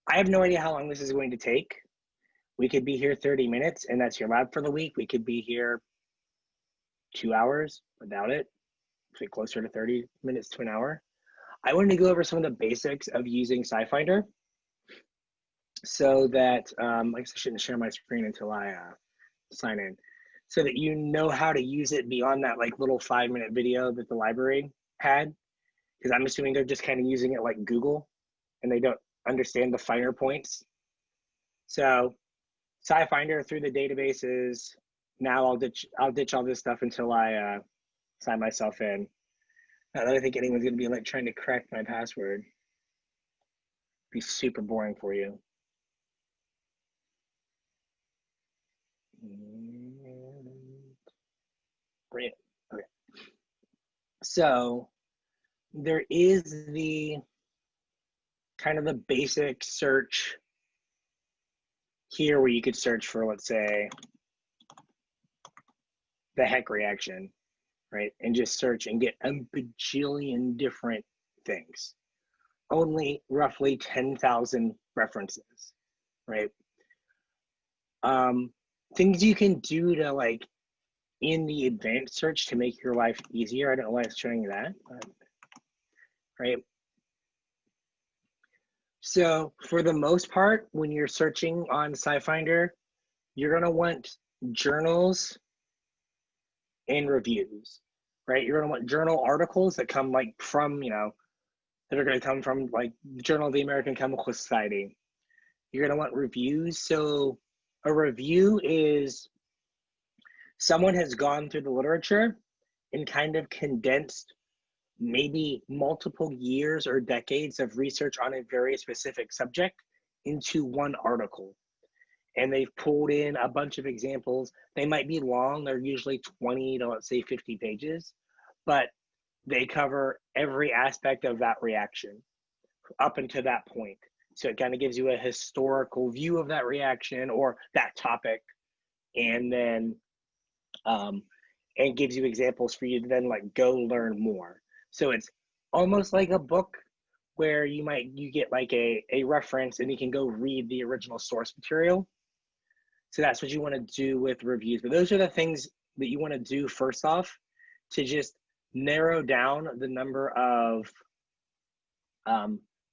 I have no idea how long this is going to take. We could be here 30 minutes and that's your lab for the week. We could be here 2 hours without it, so closer to 30 minutes to an hour. I wanted to go over some of the basics of using Scifinder so that, I guess I shouldn't share my screen until I sign in, so that you know how to use it beyond that like little 5-minute video that the library had, because I'm assuming they're just kind of using it like Google and they don't understand the finer points. So Scifinder through the databases. Now I'll ditch all this stuff until I sign myself in. Not that I think anyone's gonna be like trying to crack my password. It'd be super boring for you. Bring it. Okay. So there is the kind of the basic search here where you could search for, let's say, the heck reaction, right? And just search and get a bajillion different things. Only roughly 10,000 references, right? Things you can do to like in the advanced search to make your life easier. I don't know why it's showing you that, right? So for the most part, when you're searching on Scifinder, you're gonna want journals and reviews, right? You're gonna want journal articles that come like from, that are gonna come from like the Journal of the American Chemical Society. You're gonna want reviews. So a review is someone has gone through the literature and kind of condensed maybe multiple years or decades of research on a very specific subject into one article. And they've pulled in a bunch of examples. They might be long, they're usually 20 to let's say 50 pages, but they cover every aspect of that reaction up until that point. So it kind of gives you a historical view of that reaction or that topic, and then and gives you examples for you to then like go learn more. So it's almost like a book where you get like a reference and you can go read the original source material. So that's what you want to do with reviews. But those are the things that you want to do first off to just narrow down the number of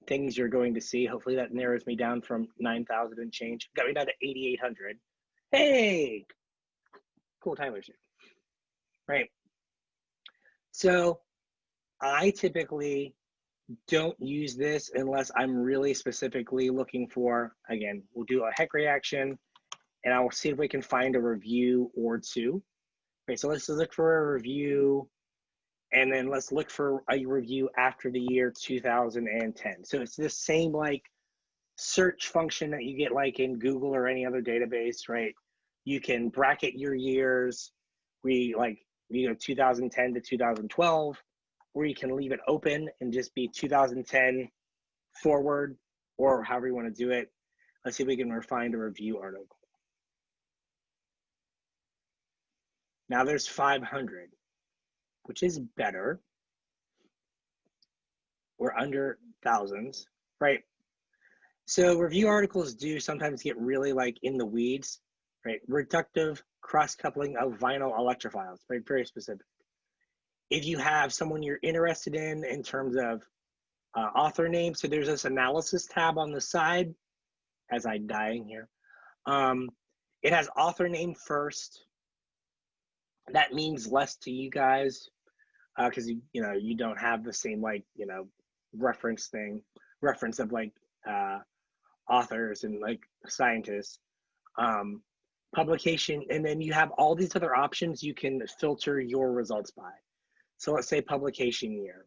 things you're going to see. Hopefully that narrows me down from 9,000 and change. Got me down to 8,800. Hey, cool, Tyler's here. Right. So I typically don't use this unless I'm really specifically looking for, again, we'll do a heck reaction and I will see if we can find a review or two. Okay, so let's look for a review and then let's look for a review after the year 2010. So it's the same like search function that you get like in Google or any other database, right? You can bracket your years. We like, 2010 to 2012, or you can leave it open and just be 2010 forward, or however you want to do it. Let's see if we can refine a review article. Now there's 500, which is better. We're under thousands, right? So review articles do sometimes get really like in the weeds, right? Reductive cross-coupling of vinyl electrophiles, right? Very specific. If you have someone you're interested in terms of author name, so there's this analysis tab on the side, as I'm dying here. It has author name first. That means less to you guys because you don't have the same like reference of like authors and like scientists. Publication, and then you have all these other options you can filter your results by. So let's say publication year.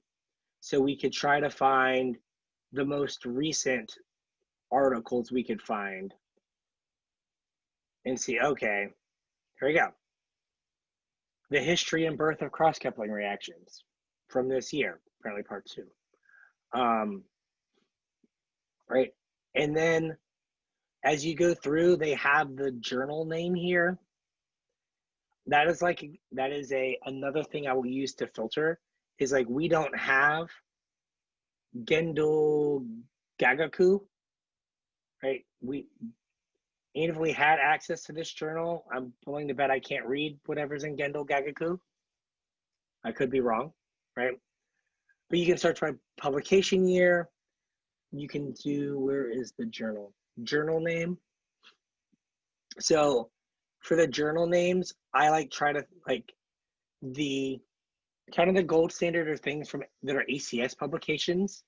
So we could try to find the most recent articles we could find and see, okay, here we go. The history and birth of cross-coupling reactions from this year, apparently part 2. Right, and then as you go through, they have the journal name here. That is another thing I will use to filter is like we don't have Gendo Gagaku right? And if we had access to this journal, I'm willing to bet I can't read whatever's in Gendel Gagaku. I could be wrong, right? But you can search by publication year. You can do, where is the journal? Journal name. So for the journal names, I like try to like the kind of the gold standard are things from that are ACS publications.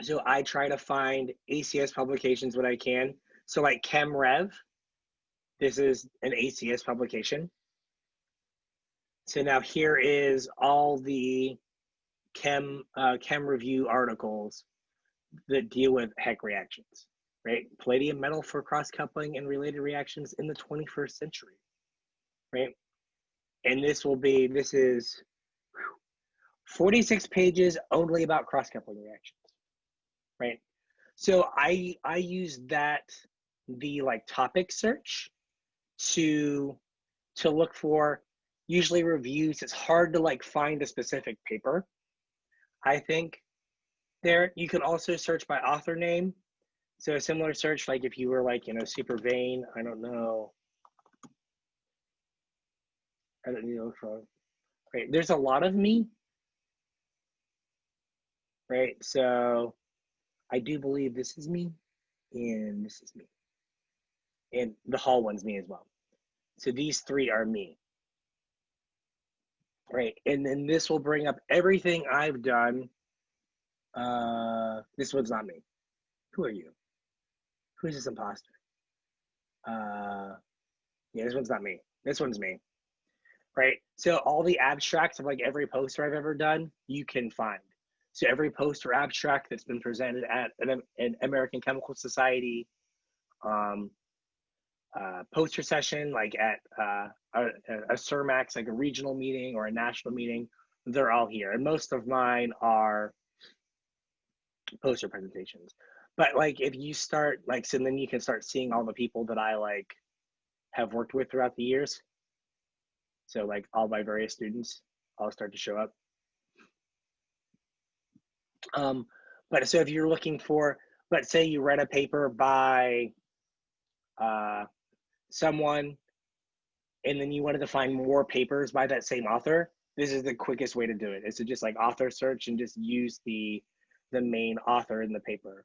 So I try to find ACS publications when I can. So like ChemRev, this is an ACS publication. So now here is all the chem review articles that deal with HEC reactions, right? Palladium metal for cross-coupling and related reactions in the 21st century, right? And this is 46 pages only about cross-coupling reactions, right? So I use the like topic search to look for usually reviews. It's hard to like find a specific paper. I think there you can also search by author name. So a similar search, like if you were like, super vain, I don't know. I don't know. Right, there's a lot of me, right? So I do believe this is me, and this is me, and the Hall one's me as well. So these three are me, right? And then this will bring up everything I've done. This one's not me. Who are you? Who's this imposter? Yeah, this one's not me. This one's me, right? So all the abstracts of like every poster I've ever done, you can find. So every poster abstract that's been presented at an American Chemical Society poster session, like at a CERMAX, like a regional meeting or a national meeting, they're all here. And most of mine are poster presentations. But like if you start like, so then you can start seeing all the people that I like have worked with throughout the years. So like all my various students all start to show up. But so if you're looking for, let's say you read a paper by someone and then you wanted to find more papers by that same author, this is the quickest way to do it, is to just like author search and just use the main author in the paper.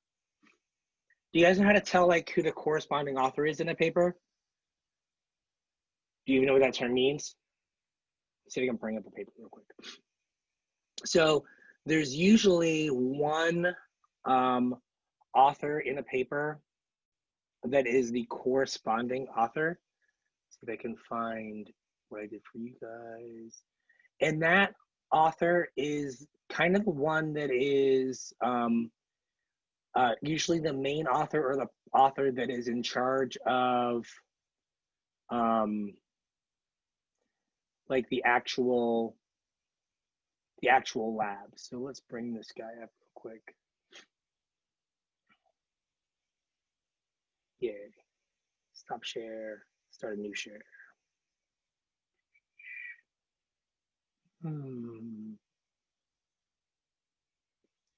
Do you guys know how to tell like who the corresponding author is in a paper? Do you even know what that term means? Let's see if I can bring up the paper real quick. So there's usually one author in a paper that is the corresponding author. Let's see if I can find what I did for you guys. And that author is kind of the one that is usually the main author or the author that is in charge of like the actual lab. So let's bring this guy up real quick. Yay. Stop share, start a new share.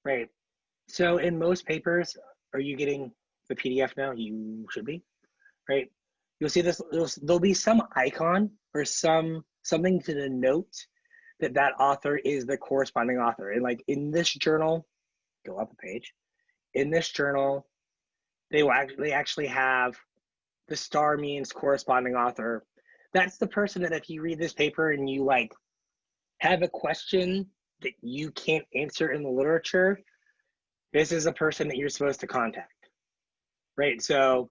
Right. So in most papers, are you getting the PDF now? You should be, right? You'll see this, there'll be some icon or something to denote that author is the corresponding author. And like in this journal, go up a page. In this journal, they actually have the star means corresponding author. That's the person that if you read this paper and you like have a question that you can't answer in the literature, this is a person that you're supposed to contact, right? So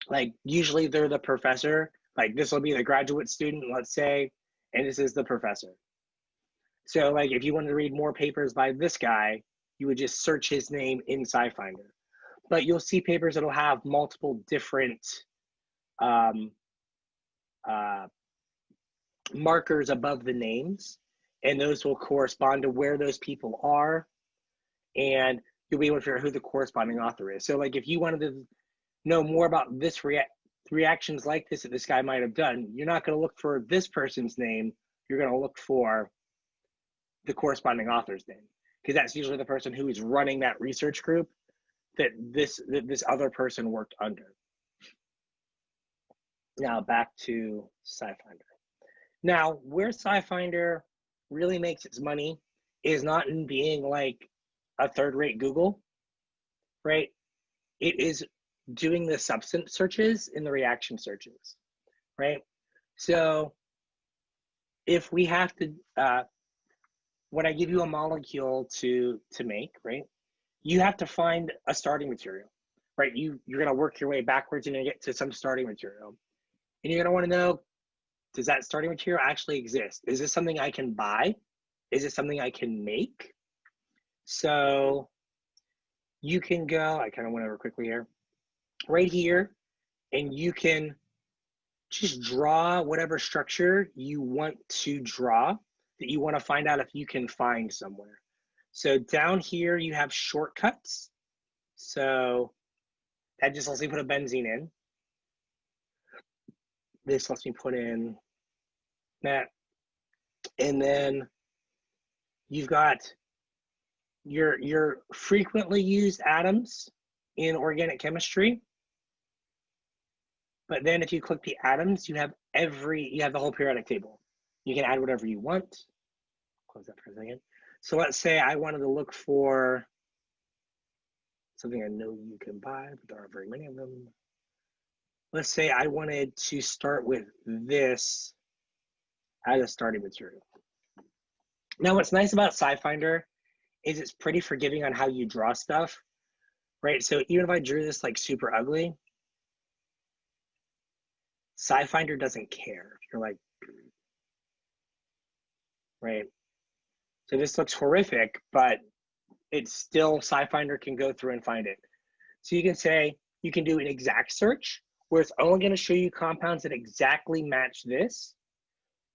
like usually they're the professor, like this will be the graduate student, let's say, and this is the professor. So like if you wanted to read more papers by this guy, you would just search his name in Scifinder. But you'll see papers that'll have multiple different markers above the names, and those will correspond to where those people are, and you'll be able to figure out who the corresponding author is. So like if you wanted to know more about this reactions like this that this guy might have done, you're not going to look for this person's name, you're going to look for the corresponding author's name. because that's usually the person who is running that research group that this other person worked under. Now back to Scifinder. Now, where Scifinder really makes its money is not in being like a third-rate Google, right? It is doing the substance searches and the reaction searches, right? So if we have to, when I give you a molecule to make, right, you have to find a starting material, right? You're going to work your way backwards and you get to some starting material. And you're going to want to know, does that starting material actually exist? Is this something I can buy? Is it something I can make? So you can go, I kind of went over quickly here, right here, and you can just draw whatever structure you want to draw that you want to find out if you can find somewhere. So down here, you have shortcuts. So that just lets me put a benzene in. This lets me put in that. And then you've got your frequently used atoms in organic chemistry. But then if you click the atoms, you have the whole periodic table. You can add whatever you want. Close that for a second. So let's say I wanted to look for something I know you can buy, but there aren't very many of them. Let's say I wanted to start with this as a starting material. Now, what's nice about Scifinder is it's pretty forgiving on how you draw stuff, right? So even if I drew this like super ugly, Scifinder doesn't care. If you're like, right? So this looks horrific, but it's still, Scifinder can go through and find it. So you can say, you can do an exact search where it's only going to show you compounds that exactly match this.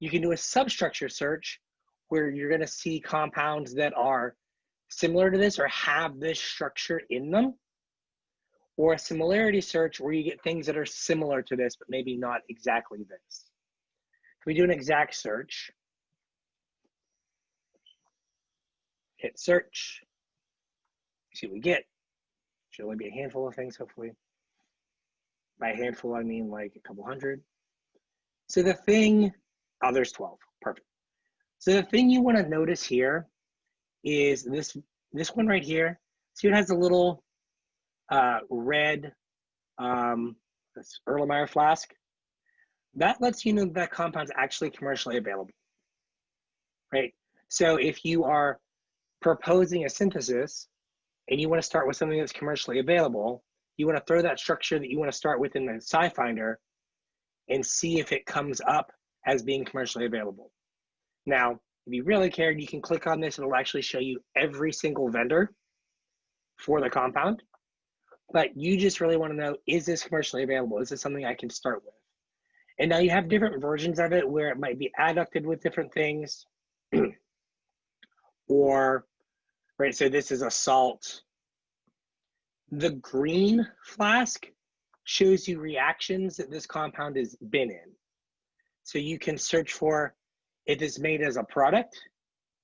You can do a substructure search where you're going to see compounds that are similar to this or have this structure in them. Or a similarity search where you get things that are similar to this, but maybe not exactly this. If we do an exact search, hit search, see what we get. Should only be a handful of things, hopefully. By a handful, I mean like a couple hundred. So the thing, oh, there's 12, perfect. So the thing you want to notice here is this one right here. See, it has a little red Erlenmeyer flask. That lets you know that compound's actually commercially available, right? So if you are proposing a synthesis and you want to start with something that's commercially available, you want to throw that structure that you want to start with in the Scifinder and see if it comes up as being commercially available. Now, if you really cared, you can click on this and it'll actually show you every single vendor for the compound. But you just really want to know, is this commercially available? Is this something I can start with? And now you have different versions of it where it might be adducted with different things. Or, right, so this is a salt. The green flask shows you reactions that this compound has been in. So you can search for if it's made as a product,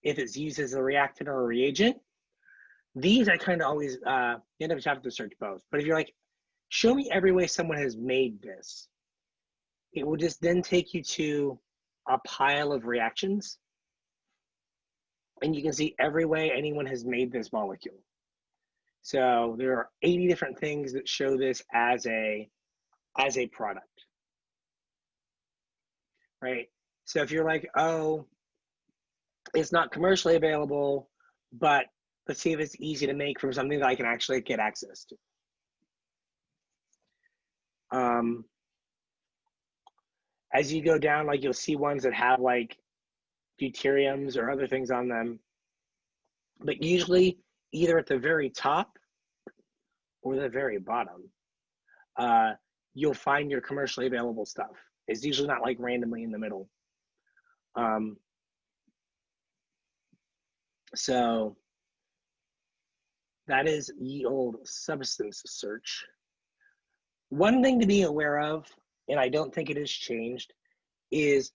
if it's used as a reactant or a reagent. These I kind of always end up having to search both. But if you're like, show me every way someone has made this, it will just then take you to a pile of reactions. And you can see every way anyone has made this molecule. So there are 80 different things that show this as a product, right? So if you're like, oh, it's not commercially available, but let's see if it's easy to make from something that I can actually get access to. As you go down, like you'll see ones that have like deuteriums or other things on them, but usually either at the very top or the very bottom, you'll find your commercially available stuff. It's usually not like randomly in the middle. So that is ye old substance search. One thing to be aware of, and I don't think it has changed, is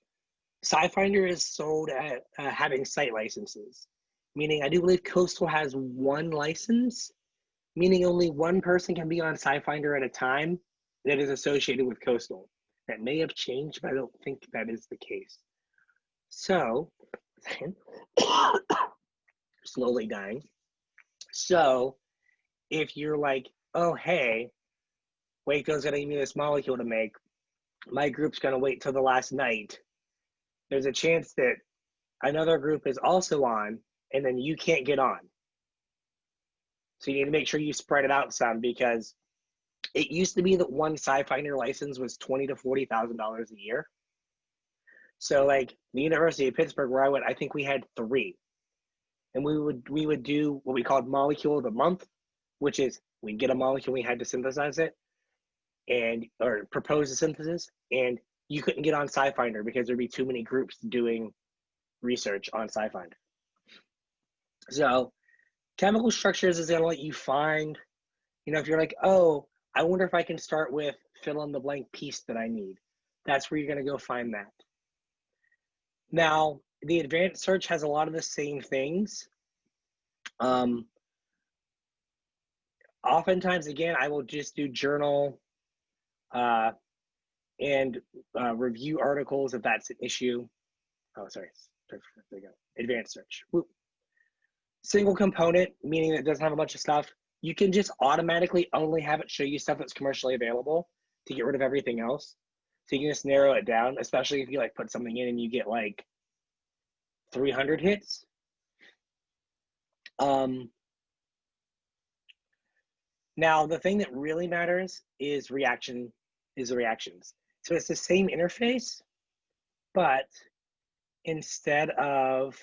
Scifinder is sold at having site licenses. meaning I do believe Coastal has one license, meaning only one person can be on Scifinder at a time that is associated with Coastal. That may have changed, but I don't think that is the case. So, slowly dying. So, if you're like, oh, hey, Waco's going to give me this molecule to make, my group's going to wait till the last night, there's a chance that another group is also on, and then you can't get on. So you need to make sure you spread it out some, because it used to be that one Scifinder license was $20,000 to $40,000 a year. So like the University of Pittsburgh, where I went, I think we had 3. And we would do what we called molecule of the month, which is we get a molecule, we had to synthesize it or propose a synthesis, and you couldn't get on Scifinder because there'd be too many groups doing research on Scifinder. So chemical structures is going to let you find, if you're like, oh, I wonder if I can start with fill in the blank piece that I need. That's where you're going to go find that. Now, the advanced search has a lot of the same things. Oftentimes, again, I will just do journal and review articles if that's an issue. Oh, sorry. There we go. Advanced search. Whoop. Single component, meaning it doesn't have a bunch of stuff. You can just automatically only have it show you stuff that's commercially available to get rid of everything else. So you can just narrow it down, especially if you like put something in and you get like 300 hits. Now, the thing that really matters is the reactions. So it's the same interface, but instead of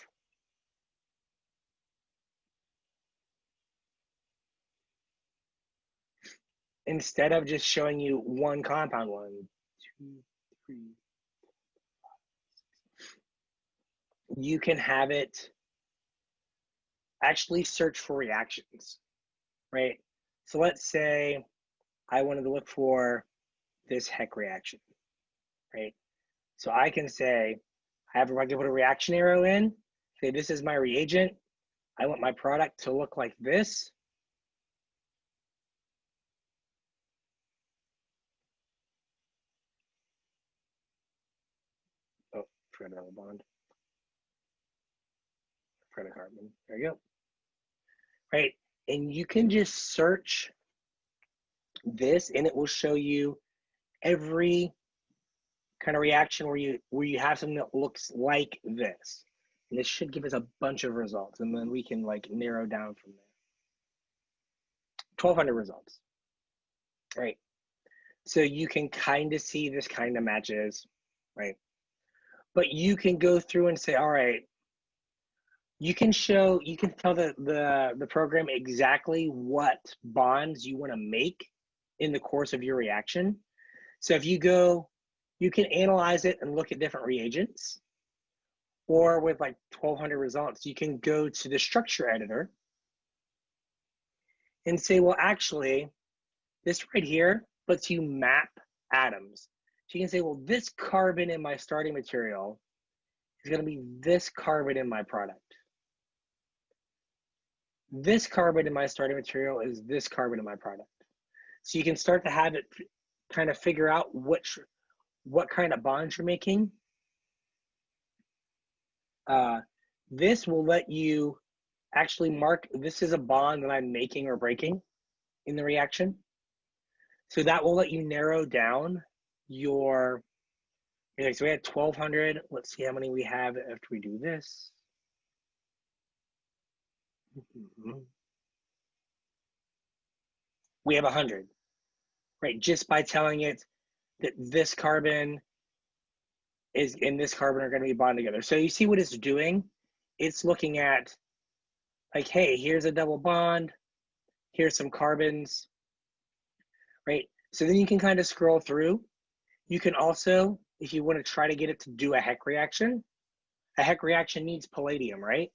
just showing you one compound, 1, 2, 3, 4, 5, 6, you can have it actually search for reactions, right? So let's say I wanted to look for this heck reaction, right? So I can say, I can put a reaction arrow in, say this is my reagent, I want my product to look like this. Oh, forgot another bond. Forgot a carbon. There you go. Right, and you can just search this, and it will show you every kind of reaction where you have something that looks like this. And this should give us a bunch of results, and then we can like narrow down from there. 1,200 results, right? So you can kind of see this kind of matches, right? But you can go through and say, all right, you can tell the program exactly what bonds you want to make in the course of your reaction. So if you go, you can analyze it and look at different reagents, or with like 1,200 results, you can go to the structure editor and say, well, actually, this right here lets you map atoms. So you can say, well, this carbon in my starting material is going to be this carbon in my product. This carbon in my starting material is this carbon in my product. So you can start to have it kind of figure out what kind of bonds you're making. This will let you actually mark, this is a bond that I'm making or breaking in the reaction. So that will let you narrow down your, okay, so we had 1,200. Let's see how many we have after we do this. We have 100, right? Just by telling it that this carbon is and this carbon are going to be bonded together. So you see what it's doing? It's looking at like, hey, here's a double bond. Here's some carbons, right? So then you can kind of scroll through. You can also, if you want to try to get it to do a heck reaction needs palladium, right?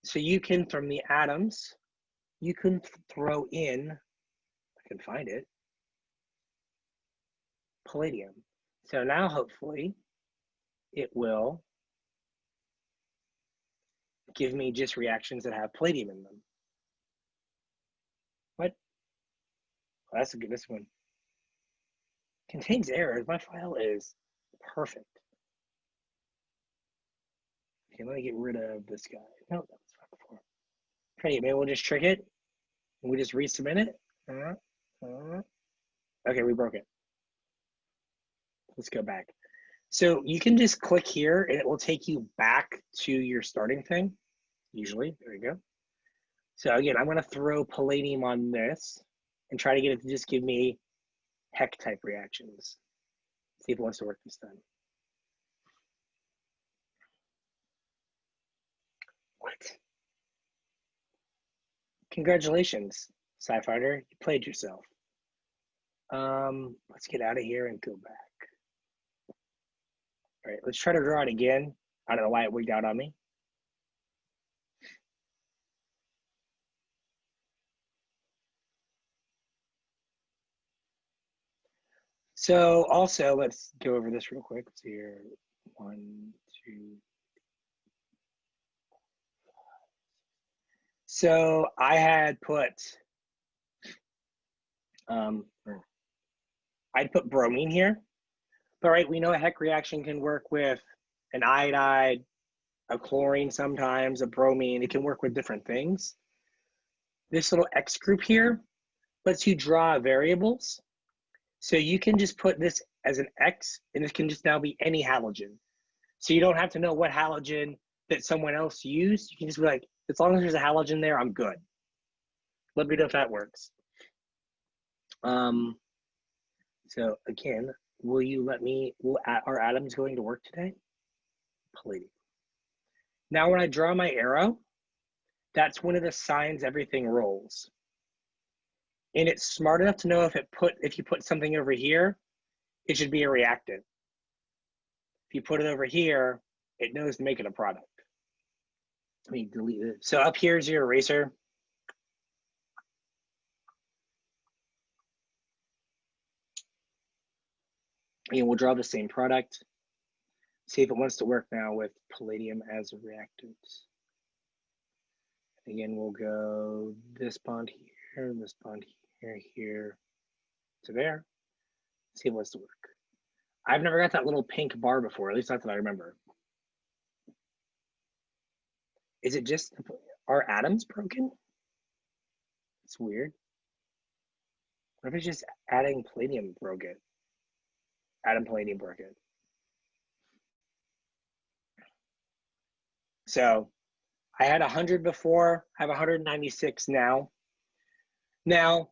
So you can, from the atoms, you can throw in, I can find it, palladium. So now hopefully it will give me just reactions that have palladium in them. What? Oh, that's a good, this one. Contains errors. My file is perfect. Okay, let me get rid of this guy. No, that was fine before. Okay, maybe we'll just trick it. And we just resubmit it. Okay, we broke it. Let's go back. So you can just click here and it will take you back to your starting thing, usually. There you go. So again, I'm going to throw palladium on this and try to get it to just give me heck type reactions. See if it wants to work this time. What? Congratulations, Scifinder. You played yourself. Let's get out of here and go back. All right, let's try to draw it again. I don't know why it wigged out on me. So also, let's go over this real quick. Let's see here. 1, 2. So I had put, I'd put bromine here. But right, we know a heck reaction can work with an iodide, a chlorine sometimes, a bromine. It can work with different things. This little X group here lets you draw variables. So you can just put this as an X, and this can just now be any halogen. So you don't have to know what halogen that someone else used. You can just be like, as long as there's a halogen there, I'm good. Let me know if that works. So again, will you let me, are atoms going to work today? Palladium. Now when I draw my arrow, that's when it assigns everything roles. And it's smart enough to know if you put something over here, it should be a reactant. If you put it over here, it knows to make it a product. Let me delete it. So up here is your eraser. And we'll draw the same product. See if it wants to work now with palladium as a reactant. Again, we'll go this bond here, this bond here, here to there. See if it wants to work. I've never got that little pink bar before, at least not that I remember. Is it just, are atoms broken? It's weird. What if it's just adding palladium broke it? Atom palladium broke it. So I had 100 before, I have 196 now. Now,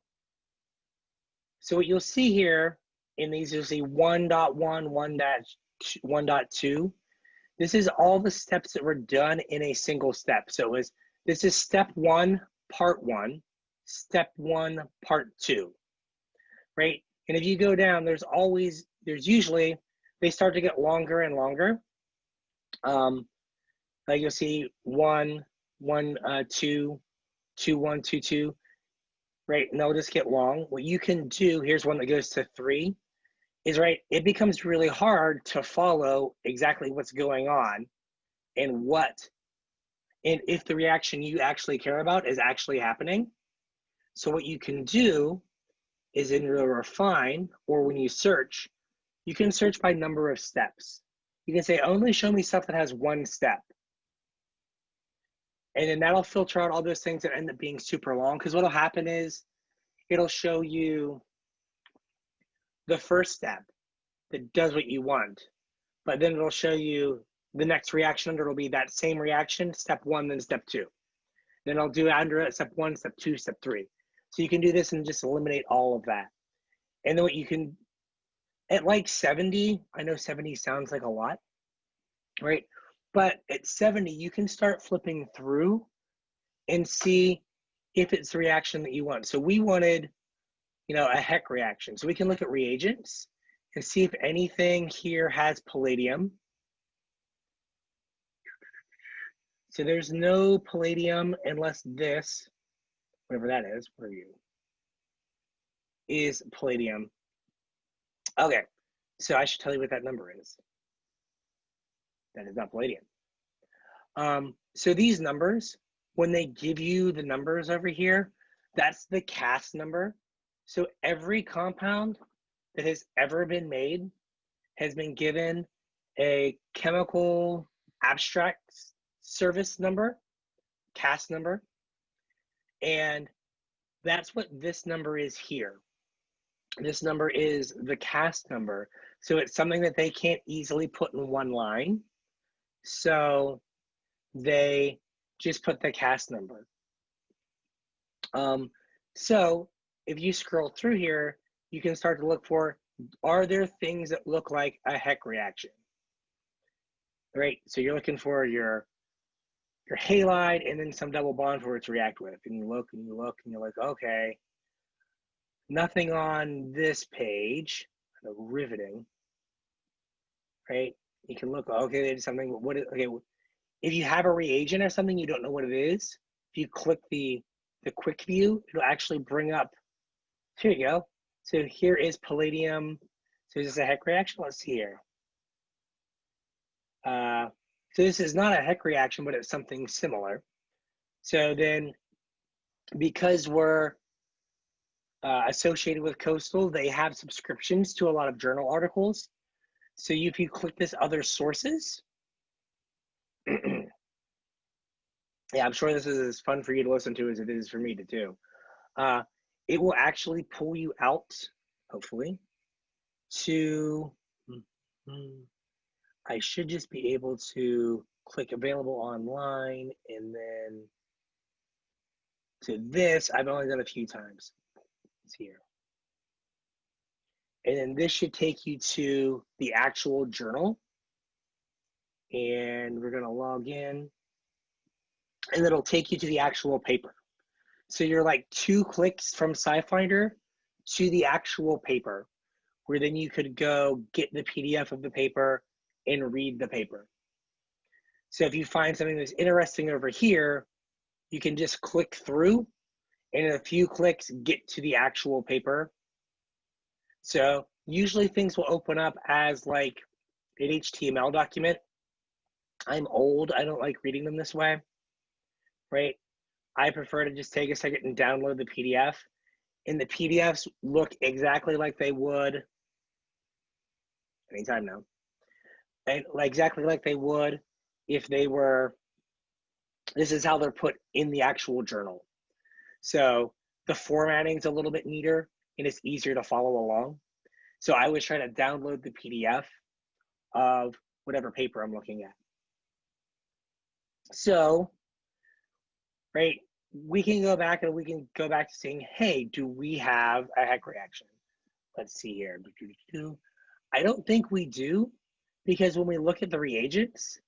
so what you'll see here in these, you'll see 1.1, 1.2. This is all the steps that were done in a single step. So this is step 1, part 1, step 1, part 2, right? And if you go down, there's usually, they start to get longer and longer. Like you'll see 1, 1, 2, 2, 1, 2, 2, right? And they'll just get long. What you can do, here's one that goes to 3, is right, it becomes really hard to follow exactly what's going on and if the reaction you actually care about is actually happening. So what you can do is in the refine, or when you search, you can search by number of steps. You can say, only show me stuff that has 1 step. And then that'll filter out all those things that end up being super long, because what'll happen is it'll show you the first step that does what you want, but then it'll show you the next reaction under, it'll be that same reaction, step 1, then step 2. Then I'll do under it, step 1, step 2, step 3. So you can do this and just eliminate all of that. And then what you can, at like 70, I know 70 sounds like a lot, right? But at 70, you can start flipping through and see if it's the reaction that you want. So we wanted, a heck reaction. So we can look at reagents and see if anything here has palladium. So there's no palladium unless this, whatever that is, where are you, is palladium. Okay, so I should tell you what that number is. That is not palladium. So these numbers, when they give you the numbers over here, that's the CAS number. So every compound that has ever been made has been given a chemical abstract service number, CAS number, and that's what this number is here. This number is the CAS number. So it's something that they can't easily put in one line. So they just put the CAS number. So if you scroll through here, you can start to look for, are there things that look like a Heck reaction? Right, so you're looking for your halide and then some double bond for it to react with. And you look and you look and you're like, okay, nothing on this page, riveting, right? You can look, okay, they did something, but what is, okay, if you have a reagent or something, you don't know what it is, if you click the quick view, it'll actually bring up, here you go. So here is palladium. So is this a Heck reaction? Let's see here. So this is not a Heck reaction, but it's something similar. So then because we're associated with Coastal, they have subscriptions to a lot of journal articles. So if you click this other sources, yeah, I'm sure this is as fun for you to listen to as it is for me to do. It will actually pull you out, hopefully, to, I should just be able to click available online and then to this, I've only done a few times. It's here. And then this should take you to the actual journal. And we're gonna log in and it'll take you to the actual paper. So you're like 2 clicks from Scifinder to the actual paper, where then you could go get the PDF of the paper and read the paper. So if you find something that's interesting over here, you can just click through and in a few clicks get to the actual paper. So usually things will open up as like an HTML document. I'm old, I don't like reading them this way, right? I prefer to just take a second and download the PDF. And the PDFs look exactly like they would, anytime now, and exactly like they would if they were, this is how they're put in the actual journal. So the formatting's a little bit neater and it's easier to follow along. So I was trying to download the PDF of whatever paper I'm looking at. So, right, we can go back and we can go back to saying, hey, do we have a Heck reaction? Let's see here. I don't think we do, because when we look at the reagents,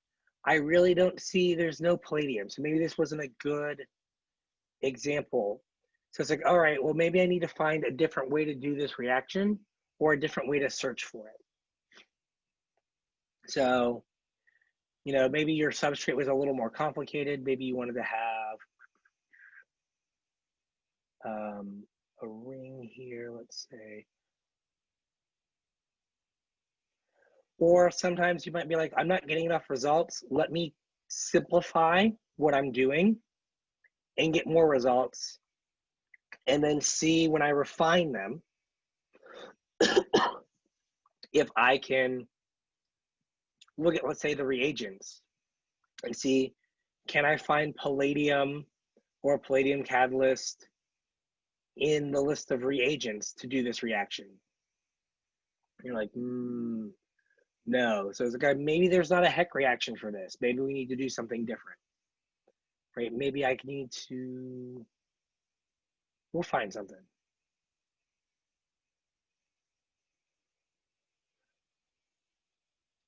I really don't see, there's no palladium. So maybe this wasn't a good example. So it's like, all right, well, maybe I need to find a different way to do this reaction or a different way to search for it. So, you know, maybe your substrate was a little more complicated. Maybe you wanted to have a ring here, let's say. Or sometimes you might be like, I'm not getting enough results. Let me simplify what I'm doing and get more results. And then see when I refine them, if I can look at, let's say, the reagents and see, can I find palladium or palladium catalyst in the list of reagents to do this reaction? And you're like, no. So it's like, maybe there's not a Heck reaction for this. Maybe we need to do something different, right? Maybe I need to, we'll find something.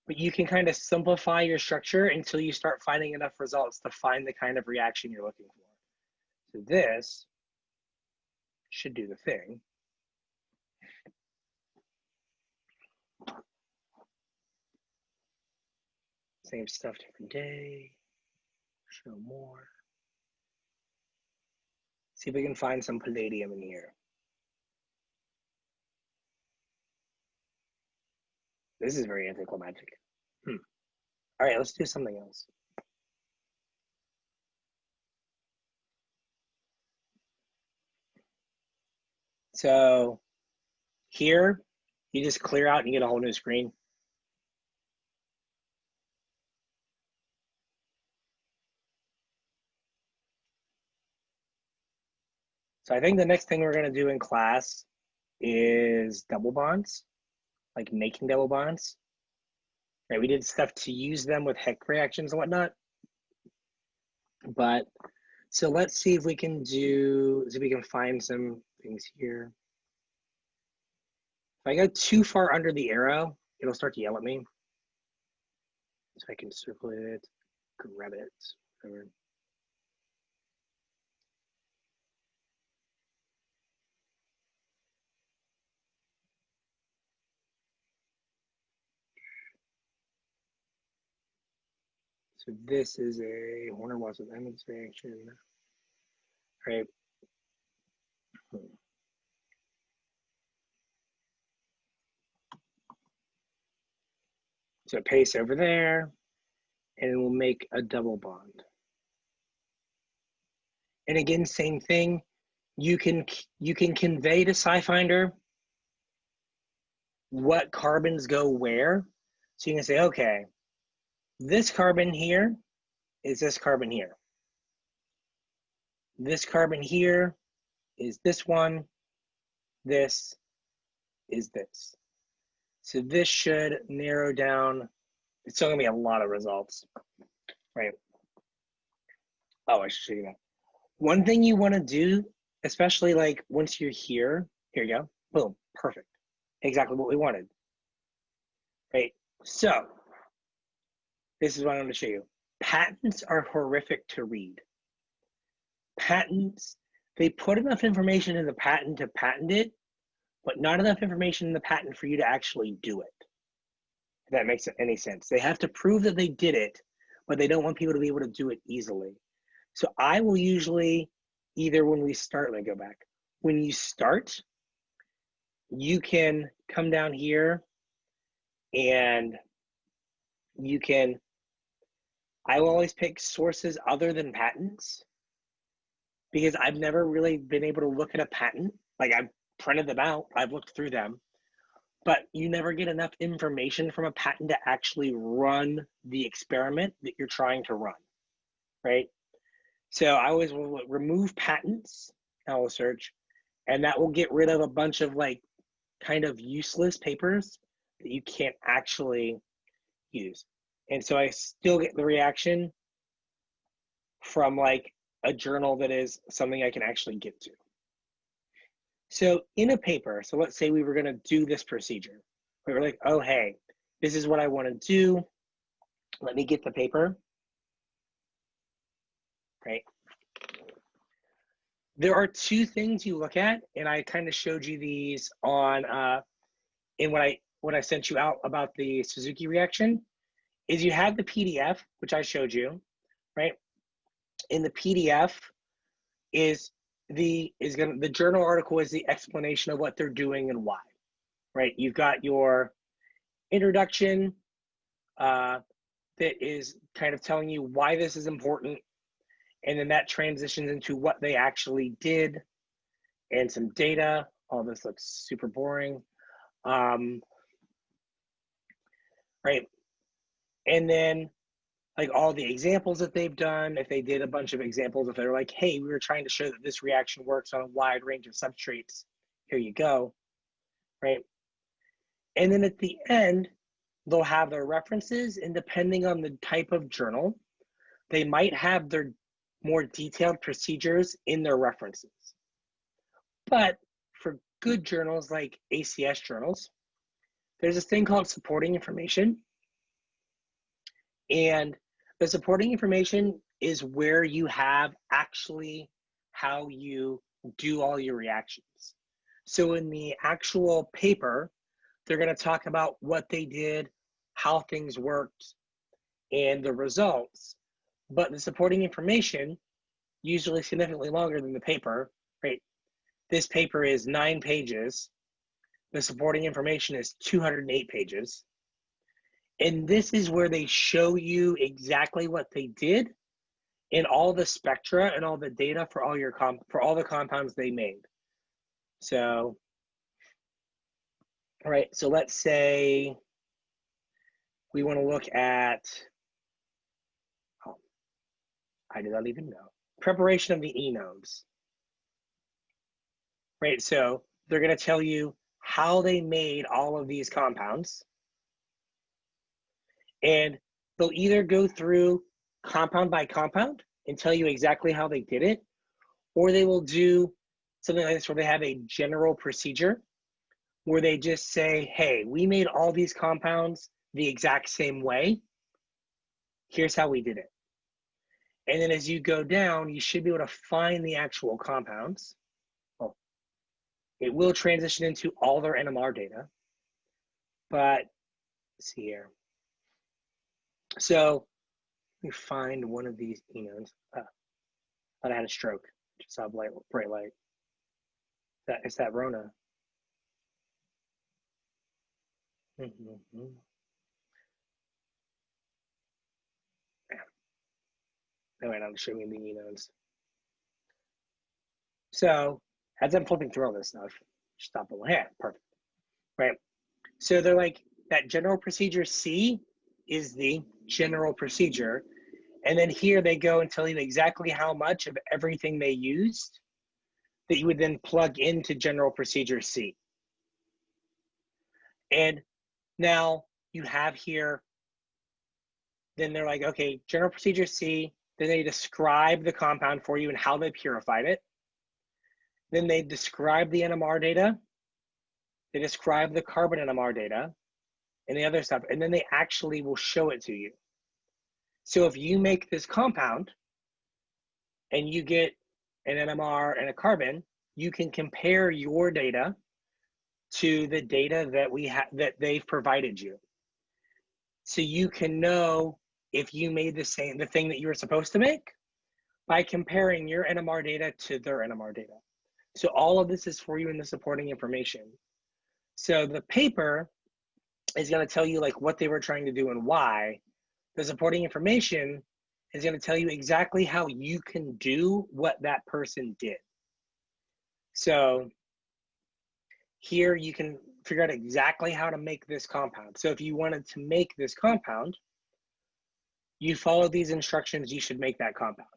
But you can kind of simplify your structure until you start finding enough results to find the kind of reaction you're looking for. So this should do the thing. Same stuff, different day. Show more. See if we can find some palladium in here. This is very anticlimactic. All right, let's do something else. So here, you just clear out and you get a whole new screen. So I think the next thing we're going to do in class is double bonds, like making double bonds. Right, we did stuff to use them with heck reactions and whatnot. But so let's see if we can find some things here. If I go too far under the arrow, it'll start to yell at me. So I can circle it, grab it, whatever. So this is a Horner-Watson-Emmons reaction, right? So paste over there, and we'll make a double bond. And again, same thing. You can convey to Scifinder what carbons go where. So you can say, okay, this carbon here is this carbon here. This carbon here is this one. This is this. So this should narrow down. It's still gonna be a lot of results, right? Oh, I should show you that. One thing you want to do, especially like once you're here you go, boom, perfect. Exactly what we wanted, right? So this is what I'm going to show you. Patents are horrific to read. Patents, they put enough information in the patent to patent it, but not enough information in the patent for you to actually do it. If that makes any sense. They have to prove that they did it, but they don't want people to be able to do it easily. So I will usually, either when we start, let me go back. When you start, you can come down here and you can, I will always pick sources other than patents because I've never really been able to look at a patent. Like I've printed them out, I've looked through them, but you never get enough information from a patent to actually run the experiment that you're trying to run, right? So I always will remove patents, I will search, and that will get rid of a bunch of like kind of useless papers that you can't actually use. And so I still get the reaction from like a journal that is something I can actually get to. So in a paper, so let's say we were going to do this procedure. We were like, oh, hey, this is what I want to do. Let me get the paper. Right. There are two things you look at, and I kind of showed you these on in what I sent you out about the Suzuki reaction. Is you have the PDF, which I showed you, right? In the PDF is the journal article is the explanation of what they're doing and why, right? You've got your introduction that is kind of telling you why this is important, and then that transitions into what they actually did and some data. Oh, this looks super boring. Right. And then like all the examples that they've done, if they did a bunch of examples, if they're like, hey, we were trying to show that this reaction works on a wide range of substrates, here you go, right? And then at the end, they'll have their references, and depending on the type of journal, they might have their more detailed procedures in their references. But for good journals like ACS journals, there's this thing called supporting information. And the supporting information is where you have actually how you do all your reactions. So in the actual paper, they're going to talk about what they did, how things worked, and the results. But the supporting information, usually significantly longer than the paper, right? This paper is 9 pages. The supporting information is 208 pages. And this is where they show you exactly what they did and all the spectra and all the data for all your for all the compounds they made. So, all right, so let's say we want to look at, oh, I did not even know, preparation of the enones. Right, so they're going to tell you how they made all of these compounds. And they'll either go through compound by compound and tell you exactly how they did it, or they will do something like this where they have a general procedure where they just say, hey, we made all these compounds the exact same way. Here's how we did it. And then as you go down, you should be able to find the actual compounds. Well, it will transition into all their NMR data. But let's see here. So let me find one of these enones. I thought I had a stroke. Just saw bright light. It's that Rona. Mm-hmm. They went on to show me the enones. So as I'm flipping through all this stuff, stop it. Yeah, perfect. Right. So they're like, that general procedure C is the general procedure. And then here they go and tell you exactly how much of everything they used that you would then plug into general procedure C. And now you have here, then they're like, okay, general procedure C, then they describe the compound for you and how they purified it. Then they describe the NMR data. They describe the carbon NMR data and the other stuff, and then they actually will show it to you. So if you make this compound and you get an NMR and a carbon, you can compare your data to the data that that they've provided you. So you can know if you made the thing that you were supposed to make by comparing your NMR data to their NMR data. So all of this is for you in the supporting information. So the paper is going to tell you like what they were trying to do and why. The supporting information is going to tell you exactly how you can do what that person did. So here you can figure out exactly how to make this compound. So if you wanted to make this compound, you follow these instructions, you should make that compound.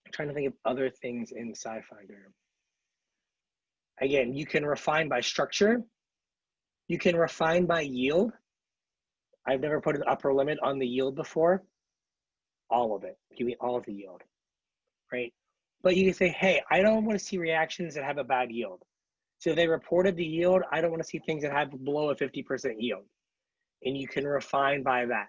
I'm trying to think of other things in Scifinder. Again, you can refine by structure. You can refine by yield. I've never put an upper limit on the yield before. All of it, give me all of the yield, right? But you can say, hey, I don't want to see reactions that have a bad yield. So if they reported the yield, I don't want to see things that have below a 50% yield. And you can refine by that.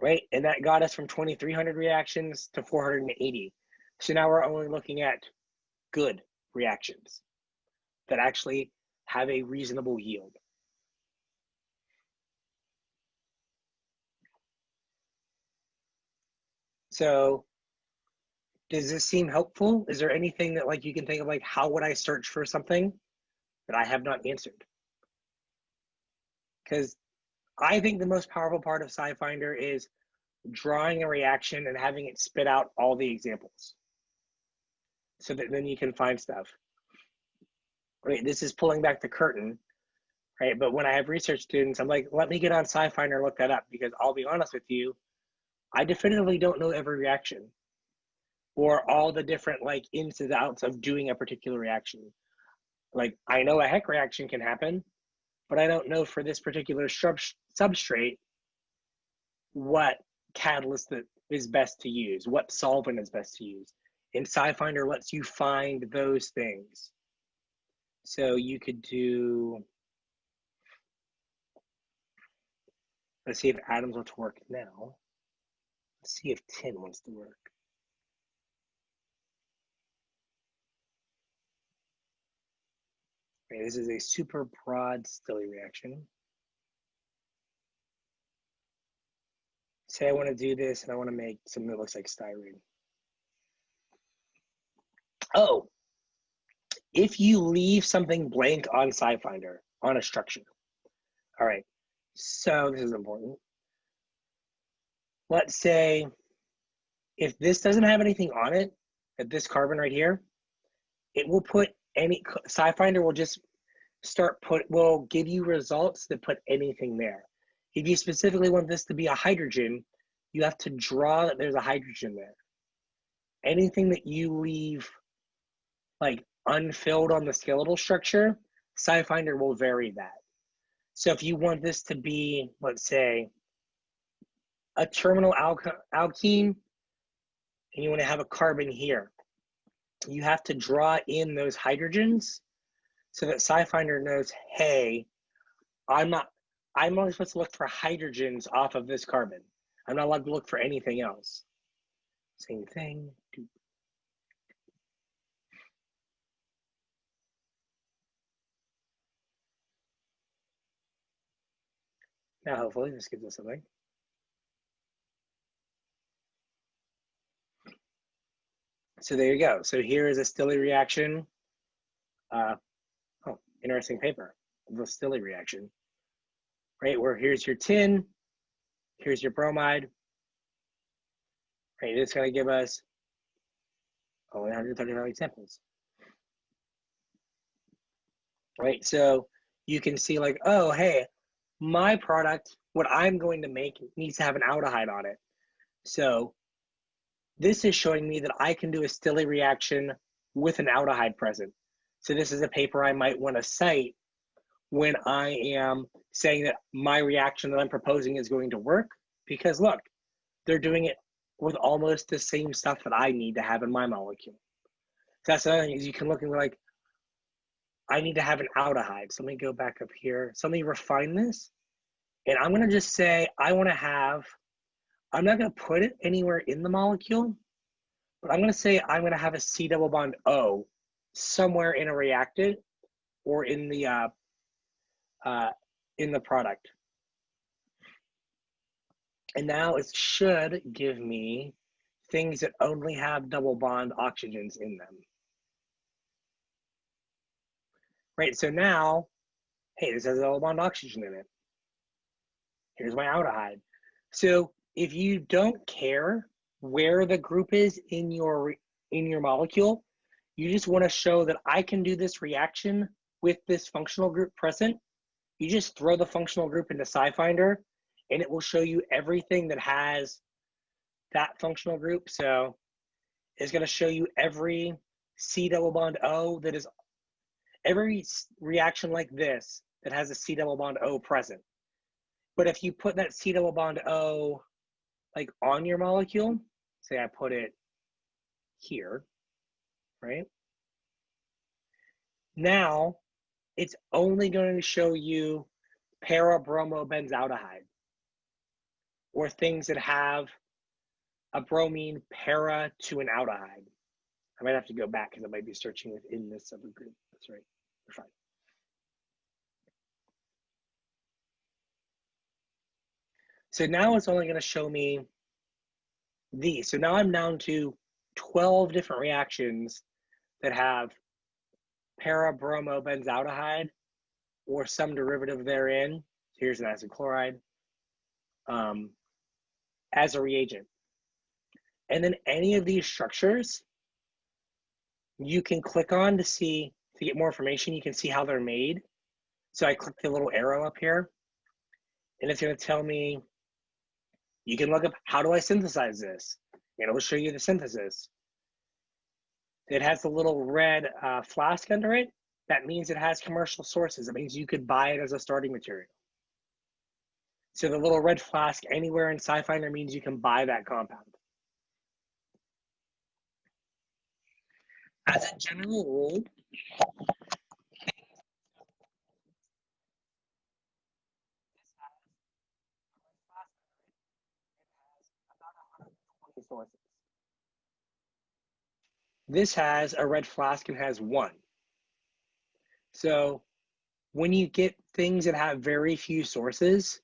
Right, and that got us from 2,300 reactions to 480. So now we're only looking at good reactions that actually have a reasonable yield. So does this seem helpful? Is there anything that like you can think of like how would I search for something that I have not answered? Because I think the most powerful part of Scifinder is drawing a reaction and having it spit out all the examples so that then you can find stuff. Right, this is pulling back the curtain, right? But when I have research students, I'm like, let me get on Scifinder and look that up, because I'll be honest with you, I definitively don't know every reaction or all the different like ins and outs of doing a particular reaction. Like I know a heck reaction can happen, but I don't know for this particular substrate what catalyst that is best to use, what solvent is best to use. And Scifinder lets you find those things. So you could do, let's see if atoms wants to work now. Let's see if tin wants to work. Okay, this is a super broad Stille reaction. Say I want to do this and I want to make something that looks like styrene. Oh, if you leave something blank on Scifinder on a structure, All right, so this is important. Let's say if this doesn't have anything on it, at this carbon right here, it will put any, Scifinder will just will give you results that put anything there. If you specifically want this to be a hydrogen, you have to draw that there's a hydrogen there. Anything that you leave like unfilled on the skeletal structure, Scifinder will vary that. So if you want this to be, let's say, a terminal alkene, and you want to have a carbon here, you have to draw in those hydrogens so that Scifinder knows, hey, I'm only supposed to look for hydrogens off of this carbon. I'm not allowed to look for anything else. Same thing. Now, hopefully this gives us something. So there you go. So here is a Stille reaction. Interesting paper. The Stille reaction. Right, where here's your tin, here's your bromide. Right, it's going to give us only 135 examples. Right, so you can see like, oh, hey, my product, what I'm going to make needs to have an aldehyde on it. So this is showing me that I can do a Stille reaction with an aldehyde present. So this is a paper I might want to cite when I am saying that my reaction that I'm proposing is going to work, because look, they're doing it with almost the same stuff that I need to have in my molecule. So that's another thing, is you can look and be like, I need to have an aldehyde. So let me go back up here. So let me refine this. And I'm going to just say, I want to have, I'm not going to put it anywhere in the molecule, but I'm going to say I'm going to have a C double bond O somewhere in a reactant or in the product. And now it should give me things that only have double bond oxygens in them. Right, so now, hey, this has a double bond oxygen in it. Here's my aldehyde. So if you don't care where the group is in your molecule, you just want to show that I can do this reaction with this functional group present, you just throw the functional group into Scifinder, and it will show you everything that has that functional group. So it's going to show you every C double bond O that is, every reaction like this that has a C double bond O present. But if you put that C double bond O like on your molecule, say I put it here, right? Now it's only going to show you para-bromobenzaldehyde, or things that have a bromine para to an aldehyde. I might have to go back because I might be searching within this subgroup. That's right. We're fine. So now it's only going to show me these. So now I'm down to 12 different reactions that have para-bromobenzaldehyde or some derivative therein. Here's an acid chloride as a reagent. And then any of these structures you can click on to get more information. You can see how they're made. So I click the little arrow up here, and it's going to tell me, you can look up, how do I synthesize this? And it'll show you the synthesis. It has the little red flask under it. That means it has commercial sources. It means you could buy it as a starting material. So the little red flask anywhere in Scifinder means you can buy that compound. As a general rule, sources. This has a red flask and has 1. So when you get things that have very few sources,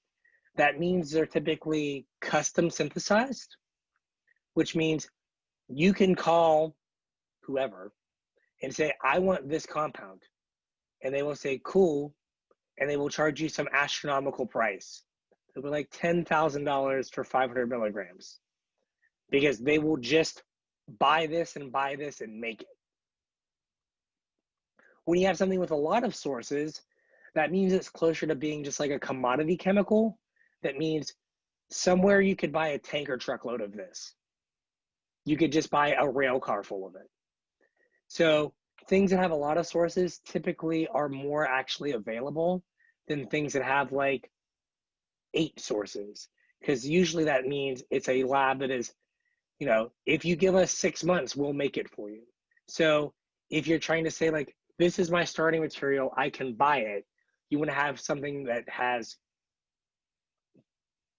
that means they're typically custom synthesized, which means you can call whoever and say, I want this compound. And they will say, cool, and they will charge you some astronomical price. It'll be like $10,000 for 500 milligrams because they will just buy this and make it. When you have something with a lot of sources, that means it's closer to being just like a commodity chemical. That means somewhere you could buy a tanker truckload of this. You could just buy a rail car full of it. So things that have a lot of sources typically are more actually available than things that have like 8 sources. Because usually that means it's a lab that is, you know, if you give us 6 months, we'll make it for you. So if you're trying to say like, this is my starting material, I can buy it, you want to have something that has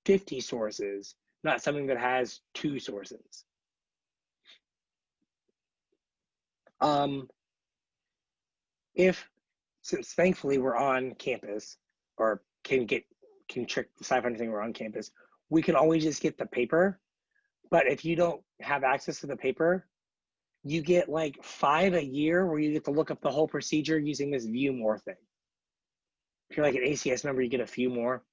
50 sources, not something that has 2 sources. Since thankfully we're on campus, or can trick the Scifinder thing, we're on campus, we can always just get the paper. But if you don't have access to the paper, you get like 5 a year where you get to look up the whole procedure using this view more thing. If you're like an ACS member, you get a few more.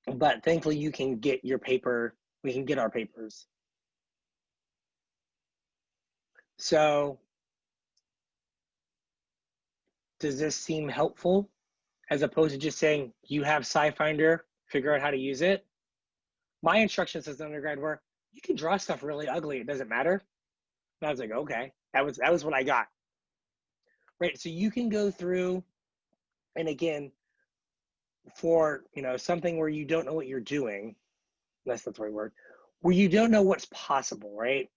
But thankfully you can get your paper, we can get our papers. So does this seem helpful? As opposed to just saying, you have Scifinder, figure out how to use it. My instructions as an undergrad were, you can draw stuff really ugly, it doesn't matter. And I was like, okay, that was what I got. Right, so you can go through, and again, for something where you don't know what you're doing, that's the right word, where you don't know what's possible, right?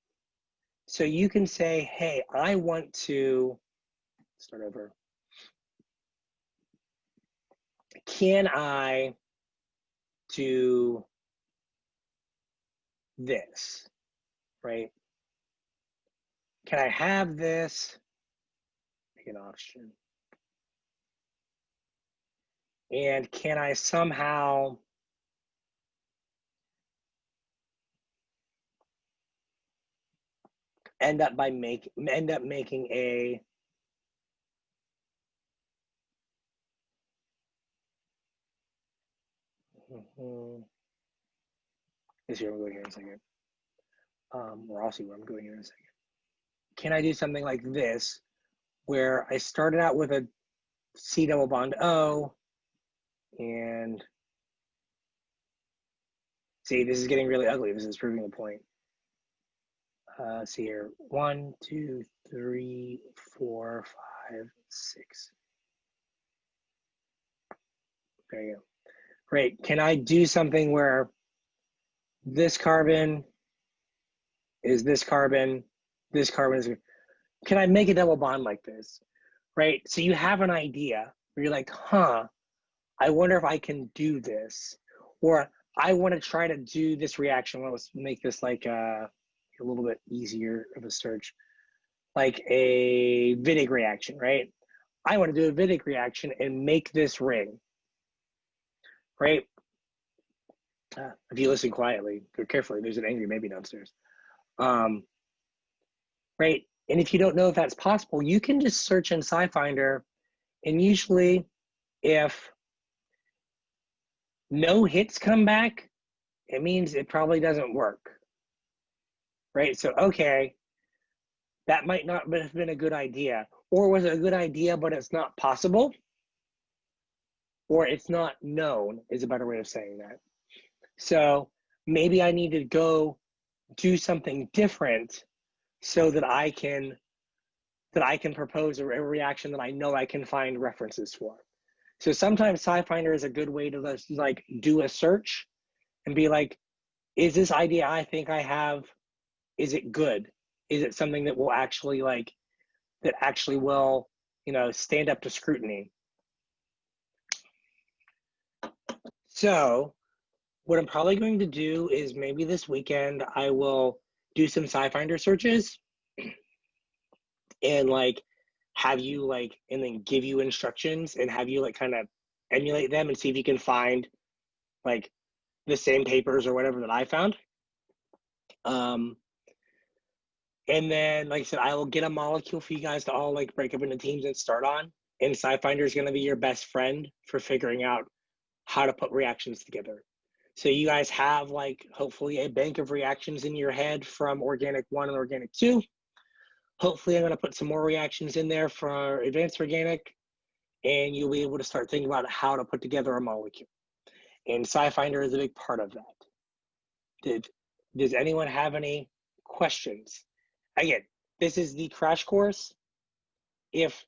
So you can say, hey, I want to start over. Can I do this, right? Can I have this? Pick an option. And can I somehow end up making a This here, I'm going here in a second. Or I'll see where I'm going here in a second. Can I do something like this, where I started out with a C double bond O, and see, this is getting really ugly. This is proving the point. See here, 1, 2, 3, 4, 5, 6. There you go. Great. Can I do something where this carbon is this carbon is, can I make a double bond like this, right? So you have an idea where you're like, I wonder if I can do this, or I want to try to do this reaction. Well, let's make this like a little bit easier of a search, like a Wittig reaction, right? I want to do a Wittig reaction and make this ring, right? If you listen quietly or carefully, there's an angry maybe downstairs. Right? And if you don't know if that's possible, you can just search in Scifinder, and usually if no hits come back, it means it probably doesn't work. Right? So, okay, that might not have been a good idea. Or was it a good idea, but it's not possible? Or it's not known is a better way of saying that. So maybe I need to go do something different so that I can propose a reaction that I know I can find references for. So sometimes Scifinder is a good way to like do a search and be like, is this idea I think I have, is it good? Is it something that will actually will, stand up to scrutiny? So what I'm probably going to do is maybe this weekend I will do some Scifinder searches and have you and then give you instructions and have you kind of emulate them and see if you can find the same papers or whatever that I found. And then, like I said, I will get a molecule for you guys to all break up into teams and start on. And Scifinder is going to be your best friend for figuring out how to put reactions together. So you guys have like hopefully a bank of reactions in your head from organic 1 and organic 2. Hopefully I'm going to put some more reactions in there for advanced organic, and you'll be able to start thinking about how to put together a molecule. And Scifinder is a big part of that. Does anyone have any questions? Again, this is the crash course. If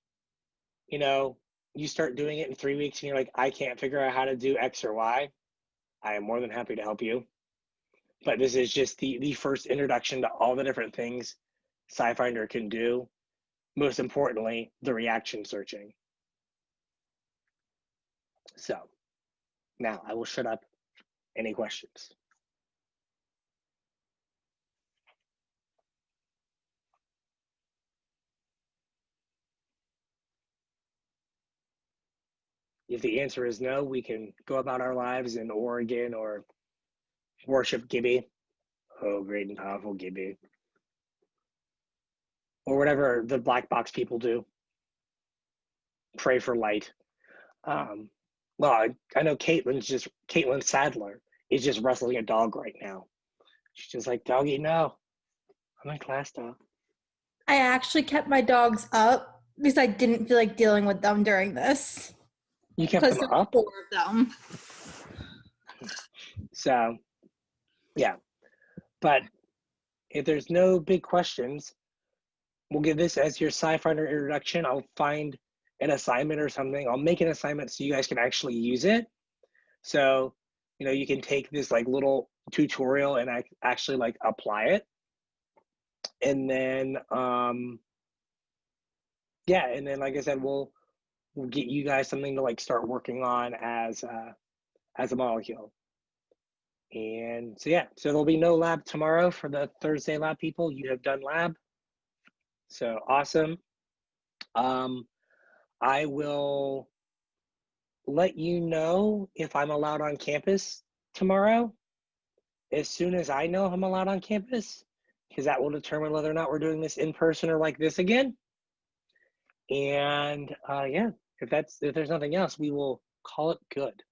you start doing it in 3 weeks and you're like, I can't figure out how to do X or Y, I am more than happy to help you. But this is just the first introduction to all the different things Scifinder can do. Most importantly, the reaction searching. So now I will shut up. Any questions? If the answer is no, we can go about our lives in Oregon or worship Gibby. Oh, great and powerful Gibby. Or whatever the black box people do. Pray for light. Well, I know Caitlin Sadler is just wrestling a dog right now. She's just like, doggy, no. I'm in class, dog. I actually kept my dogs up because I didn't feel like dealing with them during this. You kept them up? 4 of them. So, yeah. But if there's no big questions, we'll give this as your Scifinder introduction. I'll find an assignment or something. I'll make an assignment so you guys can actually use it. So, you can take this like little tutorial and actually like apply it. And then, and then like I said, we'll get you guys something to like start working on as a molecule. And so there'll be no lab tomorrow for the Thursday lab people. You have done lab. So awesome. I will let you know if I'm allowed on campus tomorrow as soon as I know I'm allowed on campus, because that will determine whether or not we're doing this in person or like this again. And if there's nothing else, we will call it good.